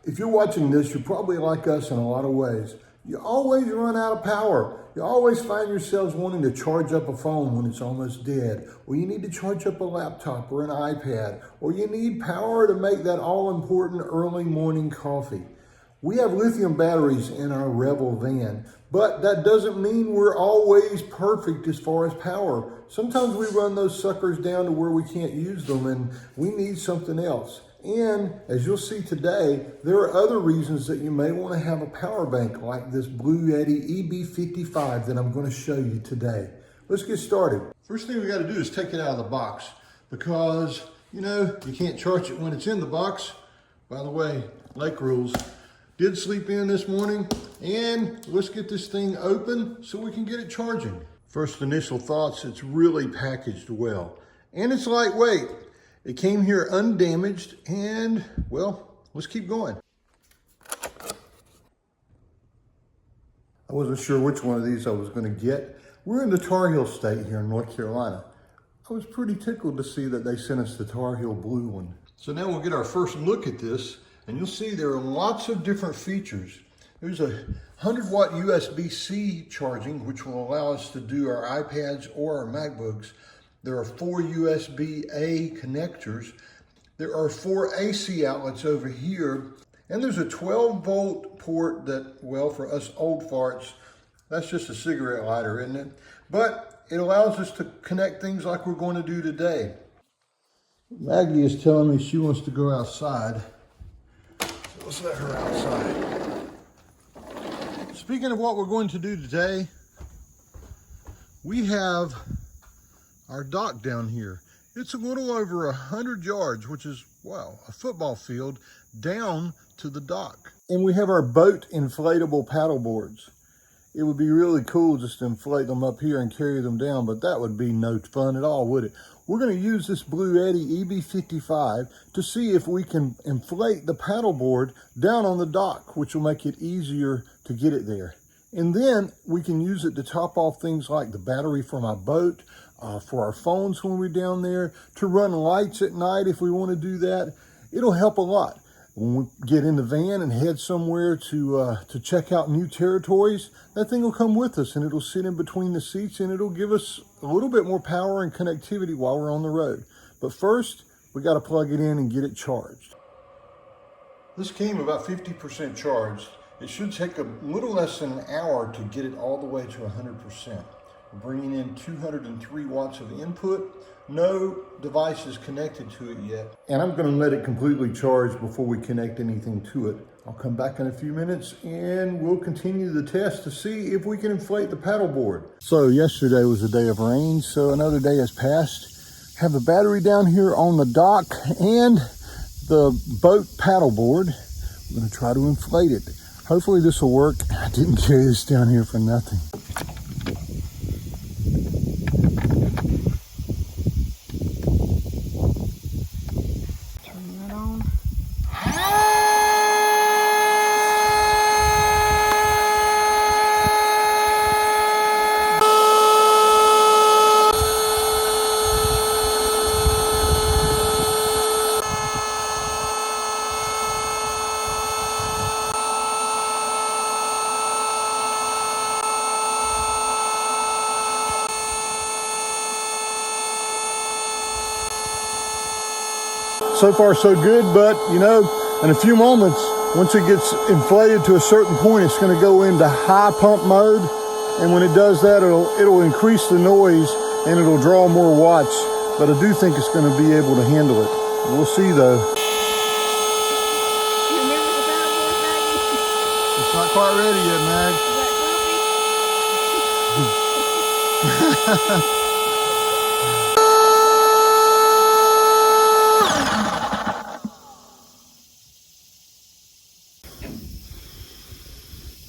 If you're watching this, you're probably like us in a lot of ways. You always run out of power. You always find yourselves wanting to charge up a phone when it's almost dead, or you need to charge up a laptop or an iPad, or you need power to make that all-important early morning coffee. We have lithium batteries in our Revel van, but that doesn't mean we're always perfect as far as power. Sometimes we run those suckers down to where we can't use them and we need something else. And as you'll see today, there are other reasons that you may want to have a power bank like this Bluetti EB55 that I'm going to show you today. Let's get started. First thing we got to do is take it out of the box because, you can't charge it when it's in the box. By the way, lake rules. Did sleep in this morning, and let's get this thing open so we can get it charging. First initial thoughts, it's really packaged well, and it's lightweight. It came here undamaged, and well, let's keep going. I wasn't sure which one of these I was going to get. We're in the Tar Heel state here in North Carolina. I was pretty tickled to see that they sent us the Tar Heel blue one. So now we'll get our first look at this, and you'll see there are lots of different features. There's a 100-watt USB-C charging, which will allow us to do our iPads or our MacBooks. There are 4 USB-A connectors. There are 4 AC outlets over here. And there's a 12-volt port that, well, for us old farts, that's just a cigarette lighter, isn't it? But it allows us to connect things like we're going to do today. Maggie is telling me she wants to go outside. So let's let her outside. Speaking of what we're going to do today, we have our dock down here. It's a little over 100 yards, which is, wow, a football field down to the dock. And we have our boat inflatable paddle boards. It would be really cool just to inflate them up here and carry them down, but that would be no fun at all, would it? We're going to use this Bluetti EB55 to see if we can inflate the paddle board down on the dock, which will make it easier to get it there. And then we can use it to top off things like the battery for my boat, for our phones when we're down there, to run lights at night if we want to do that. It'll help a lot. When we get in the van and head somewhere to check out new territories, that thing will come with us and it'll sit in between the seats and it'll give us a little bit more power and connectivity while we're on the road. But first, we got to plug it in and get it charged. This came about 50% charged. It should take a little less than an hour to get it all the way to 100%. We're bringing in 203 watts of input. No device is connected to it yet. And I'm going to let it completely charge before we connect anything to it. I'll come back in a few minutes and we'll continue the test to see if we can inflate the paddleboard. So yesterday was a day of rain, so another day has passed. Have the battery down here on the dock and the boat paddleboard. I'm going to try to inflate it. Hopefully this will work. I didn't carry this down here for nothing. So far so good, but in a few moments, once it gets inflated to a certain point, it's going to go into high pump mode. And when it does that, it'll increase the noise and it'll draw more watts. But I do think it's going to be able to handle it. We'll see though. It's not quite ready yet, Mag.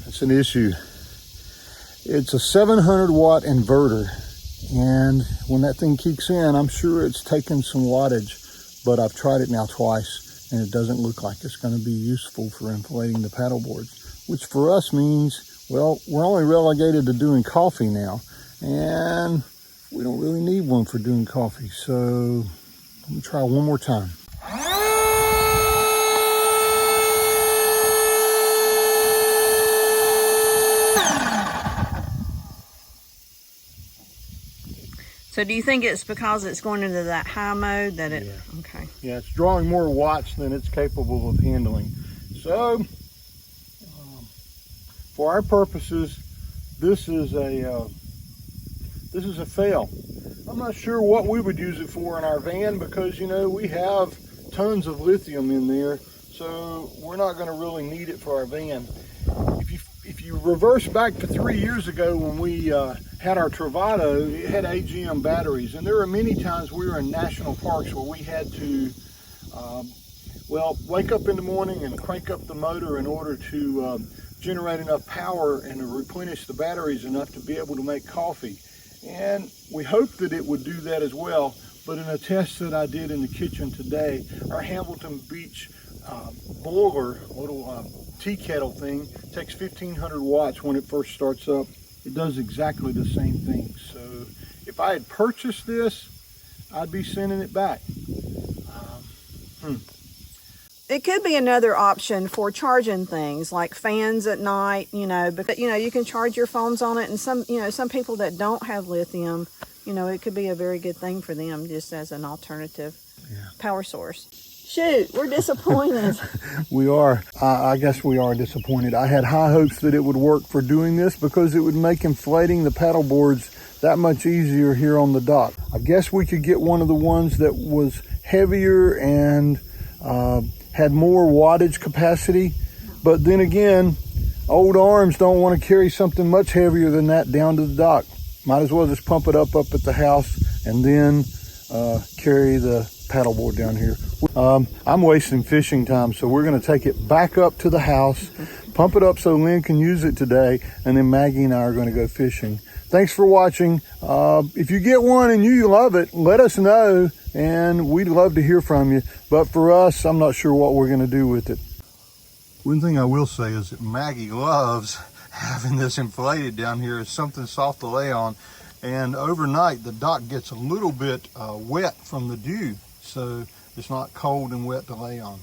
That's an issue. It's a 700 watt inverter, and when that thing kicks in, I'm sure it's taking some wattage, but I've tried it now twice and it doesn't look like it's going to be useful for inflating the paddle boards, which for us means, well, we're only relegated to doing coffee now, and we don't really need one for doing coffee. So let me try one more time. So do you think it's because it's going into that high mode that it, yeah. okay. Yeah, it's drawing more watts than it's capable of handling. So, for our purposes, this is a fail. I'm not sure what we would use it for in our van because, you know, we have tons of lithium in there, so we're not going to really need it for our van. If you reverse back to 3 years ago when we had our Travato, it had AGM batteries, and there were many times we were in national parks where we had to, well, wake up in the morning and crank up the motor in order to generate enough power and to replenish the batteries enough to be able to make coffee. And we hoped that it would do that as well, but in a test that I did in the kitchen today, our Hamilton Beach boiler, little tea kettle thing, takes 1500 watts when it first starts up. It does exactly the same thing. So if I had purchased this, I'd be sending it back. It could be another option for charging things like fans at night, you know, but you know, you can charge your phones on it, and some people that don't have lithium, you know, it could be a very good thing for them just as an alternative power source. Shoot, we're disappointed. We are. I guess we are disappointed. I had high hopes that it would work for doing this because it would make inflating the paddle boards that much easier here on the dock. I guess we could get one of the ones that was heavier and had more wattage capacity, but then again, old arms don't want to carry something much heavier than that down to the dock. Might as well just pump it up at the house and then carry the paddleboard down here. I'm wasting fishing time, so we're going to take it back up to the house, pump it up so Lynn can use it today, and then Maggie and I are going to go fishing. Thanks for watching. If you get one and you love it, let us know, and we'd love to hear from you. But for us, I'm not sure what we're going to do with it. One thing I will say is that Maggie loves having this inflated down here. It's something soft to lay on. And overnight, the dock gets a little bit wet from the dew, so it's not cold and wet to lay on.